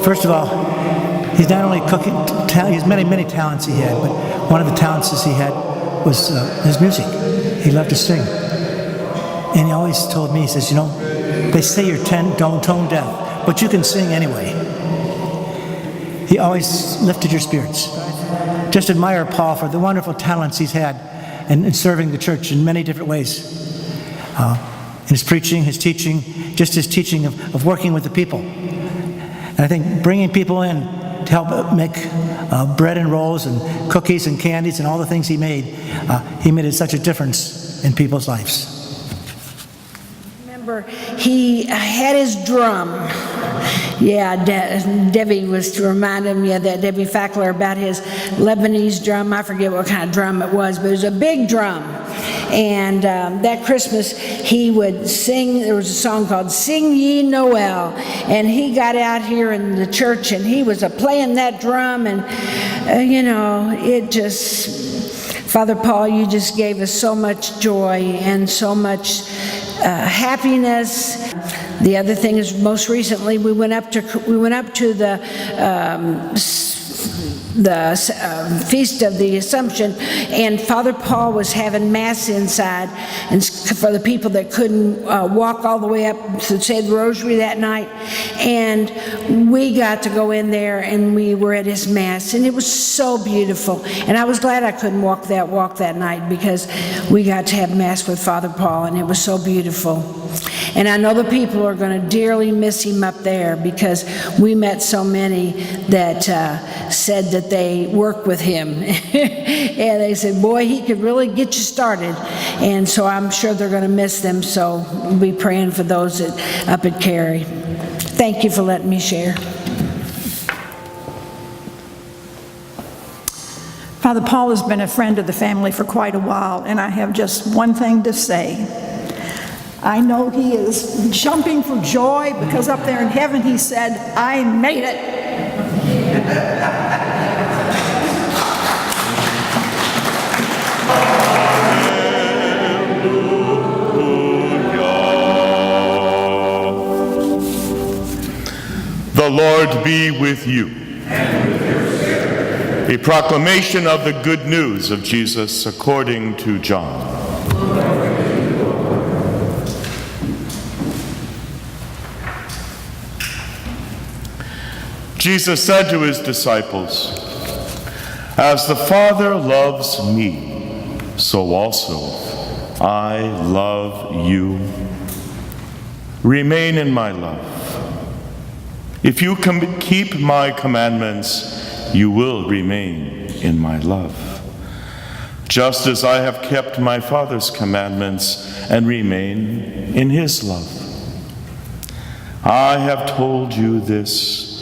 First of all, he's not only cooking, he has many talents he had, but one of the talents he had was his music. He loved to sing. And he always told me, he says, you know, they say you're tone deaf, but you can sing anyway. He always lifted your spirits. Just admire Paul for the wonderful talents he's had in serving the church in many different ways. In his preaching, his teaching, just his teaching of working with the people. And I think bringing people in to help make bread and rolls and cookies and candies and all the things he made such a difference in people's lives. Remember, he had his drum. Yeah, Debbie was to remind him, that Debbie Fackler, about his Lebanese drum. I forget what kind of drum it was, but it was a big drum. And that Christmas, he would sing. There was a song called Sing Ye Noel. And he got out here in the church, and he was playing that drum. And, it just, Father Paul, you just gave us so much joy and so much happiness. The other thing is, most recently, we went up to the Feast of the Assumption, and Father Paul was having Mass inside, and for the people that couldn't walk all the way up to say the Rosary that night, and we got to go in there, and we were at his Mass, and it was so beautiful. And I was glad I couldn't walk that night, because we got to have Mass with Father Paul, and it was so beautiful. And I know the people are going to dearly miss him up there, because we met so many that said that they work with him. And they said, boy, he could really get you started. And so I'm sure they're going to miss them. So we'll be praying for those up at Cary. Thank you for letting me share. Father Paul has been a friend of the family for quite a while, and I have just one thing to say. I know he is jumping for joy, because up there in heaven he said, I made it. The Lord be with you. And with your spirit. A proclamation of the good news of Jesus according to John. Jesus said to his disciples, as the Father loves me, so also I love you. Remain in my love. If you keep my commandments, you will remain in my love, just as I have kept my Father's commandments and remain in his love. I have told you this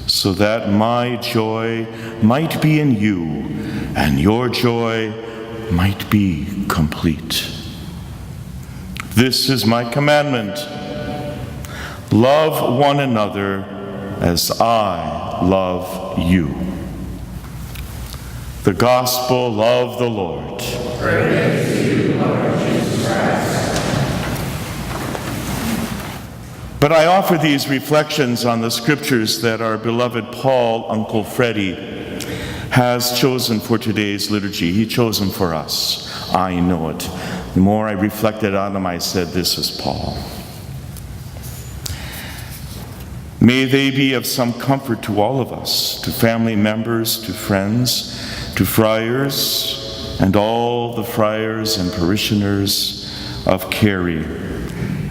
so that my joy might be in you and your joy might be complete. This is my commandment: love one another as I love you. The Gospel of the Lord. Praise to you, Lord Jesus Christ. But I offer these reflections on the scriptures that our beloved Paul, Uncle Freddie, has chosen for today's liturgy. He chose them for us. I know it. The more I reflected on them, I said, this is Paul. May they be of some comfort to all of us, to family members, to friends, to friars, and all the friars and parishioners of Cary,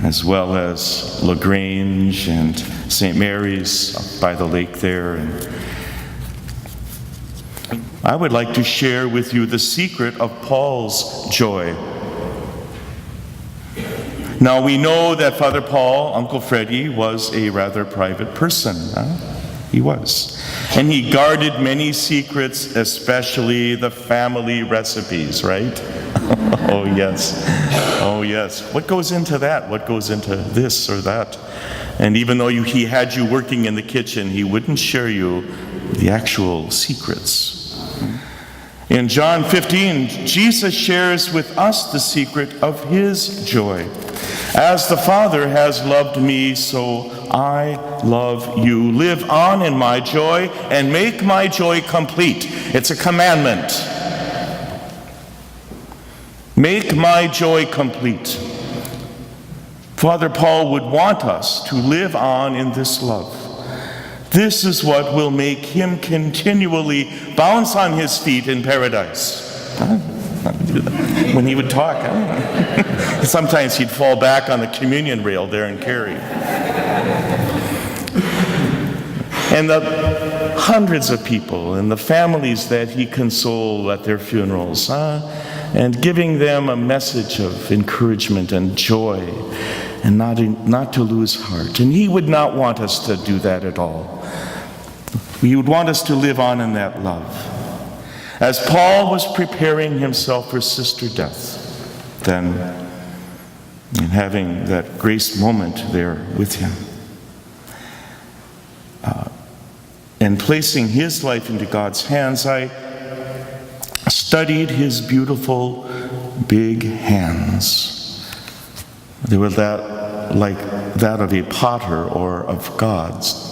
as well as LaGrange and St. Mary's up by the lake there. And I would like to share with you the secret of Paul's joy. Now we know that Father Paul, Uncle Freddie, was a rather private person. He was. And he guarded many secrets, especially the family recipes, right? Oh, yes. Oh, yes. What goes into that? What goes into this or that? And even though he had you working in the kitchen, he wouldn't share you the actual secrets. In John 15, Jesus shares with us the secret of his joy. As the Father has loved me, so I love you. Live on in my joy and make my joy complete. It's a commandment. Make my joy complete. Father Paul would want us to live on in this love. This is what will make him continually bounce on his feet in paradise. When he would talk, sometimes he'd fall back on the communion rail there in Cary. And the hundreds of people and the families that he consoled at their funerals, and giving them a message of encouragement and joy, and not to lose heart. And he would not want us to do that at all. He would want us to live on in that love. As Paul was preparing himself for sister death, then, and having that grace moment there with him, and placing his life into God's hands, I studied his beautiful big hands. They were like that of a potter or of God's.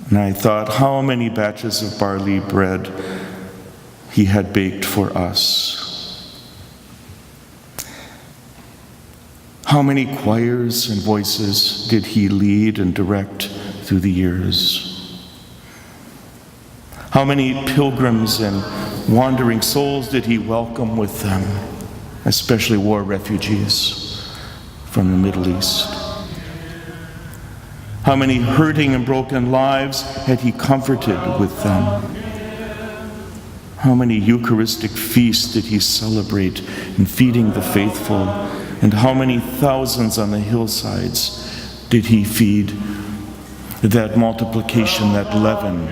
And I thought how many batches of barley bread he had baked for us. How many choirs and voices did he lead and direct through the years? How many pilgrims and wandering souls did he welcome with them, especially war refugees from the Middle East? How many hurting and broken lives had he comforted with them? How many Eucharistic feasts did he celebrate in feeding the faithful? And how many thousands on the hillsides did he feed? That multiplication, that leaven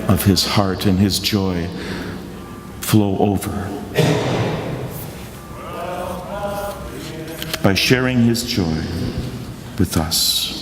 of his heart and his joy flow over. By sharing his joy with us.